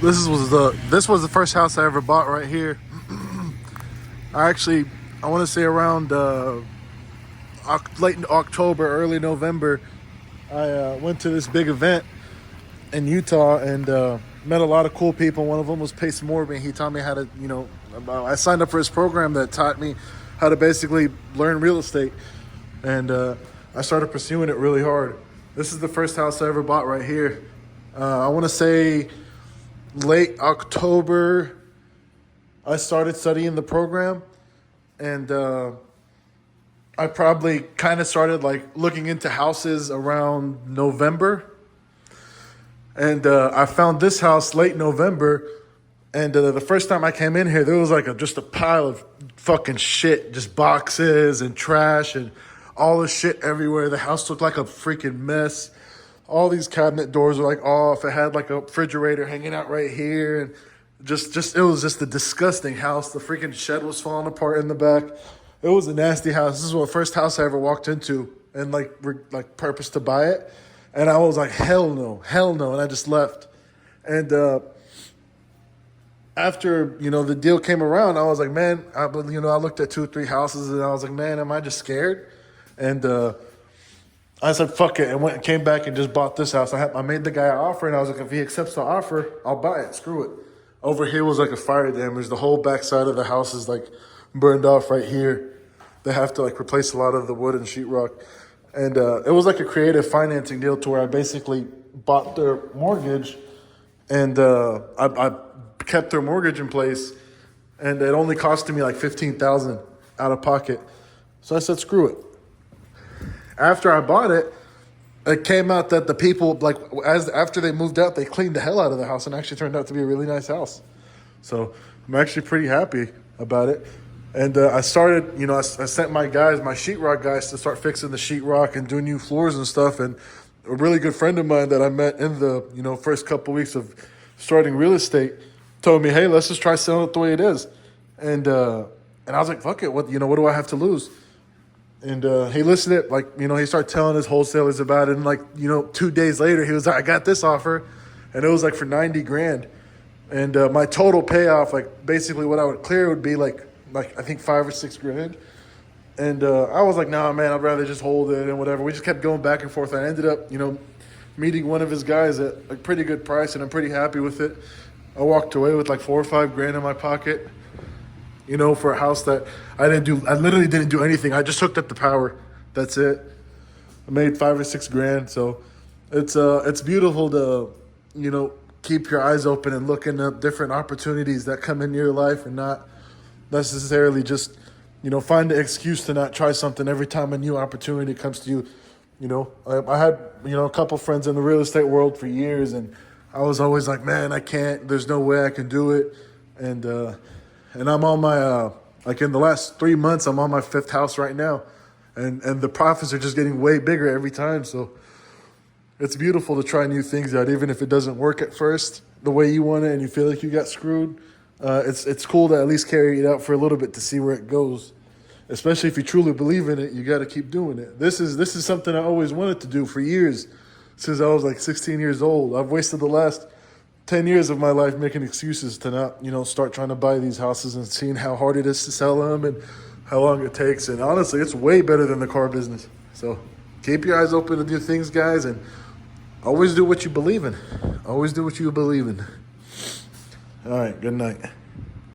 This was the first house I ever bought right here. I want to say around late October, early November. I went to this big event in Utah and met a lot of cool people. One of them was Pace Morgan. He taught me how to, I signed up for his program that taught me how to basically learn real estate, and I started pursuing it really hard. This is the first house I ever bought right here. I want to say late October, I started studying the program, and I probably kind of started like looking into houses around November. And I found this house late November, and the first time I came in here, there was like just a pile of fucking shit, just boxes and trash and all this shit everywhere. The house looked like a freaking mess. All these cabinet doors were like off. It had like a refrigerator hanging out right here, and just it was just a disgusting house. The freaking shed was falling apart in the back. It was a nasty house. This is the first house I ever walked into and like purpose to buy it. And I was like, hell no. And I just left. And after, the deal came around, I was like, man, I looked at 2 or 3 houses and I was like, man, am I just scared? And I said, fuck it. And came back and just bought this house. I made the guy an offer, and I was like, if he accepts the offer, I'll buy it. Screw it. Over here was like a fire damage. The whole back side of the house is like burned off right here. They have to like replace a lot of the wood and sheetrock. And it was like a creative financing deal to where I basically bought their mortgage, and I kept their mortgage in place, and it only costed me like $15,000 out of pocket. So I said, screw it. After I bought it, it came out that the people, after they moved out, they cleaned the hell out of the house, and actually turned out to be a really nice house. So I'm actually pretty happy about it. And I started, I sent my sheetrock guys to start fixing the sheetrock and doing new floors and stuff. And a really good friend of mine that I met in the, first couple weeks of starting real estate told me, hey, let's just try selling it the way it is. And I was like, fuck it. What do I have to lose? And he listened to it, he started telling his wholesalers about it. And 2 days later, he was like, I got this offer. And it was like for $90,000. And my total payoff, basically what I would clear would be like I think $5 or $6 grand. And I was like, nah, man, I'd rather just hold it and whatever. We just kept going back and forth. I ended up, meeting one of his guys at a pretty good price, and I'm pretty happy with it. I walked away with like $4 or $5 grand in my pocket, for a house that I literally didn't do anything. I just hooked up the power. That's it. I made $5 or $6 grand. So it's beautiful to, keep your eyes open and looking at different opportunities that come into your life, and not necessarily just, find an excuse to not try something every time a new opportunity comes to you. I had, a couple friends in the real estate world for years, and I was always like, man, I can't, there's no way I can do it. And I'm on my, in the last 3 months, I'm on my 5th house right now. And the profits are just getting way bigger every time. So it's beautiful to try new things out, even if it doesn't work at first the way you want it and you feel like you got screwed. It's cool to at least carry it out for a little bit to see where it goes. Especially if you truly believe in it, you got to keep doing it. This is something I always wanted to do for years, since I was like 16 years old. I've wasted the last 10 years of my life making excuses to not, start trying to buy these houses, and seeing how hard it is to sell them and how long it takes. And honestly, it's way better than the car business. So keep your eyes open to new things, guys, and always do what you believe in. Always do what you believe in. All right, good night.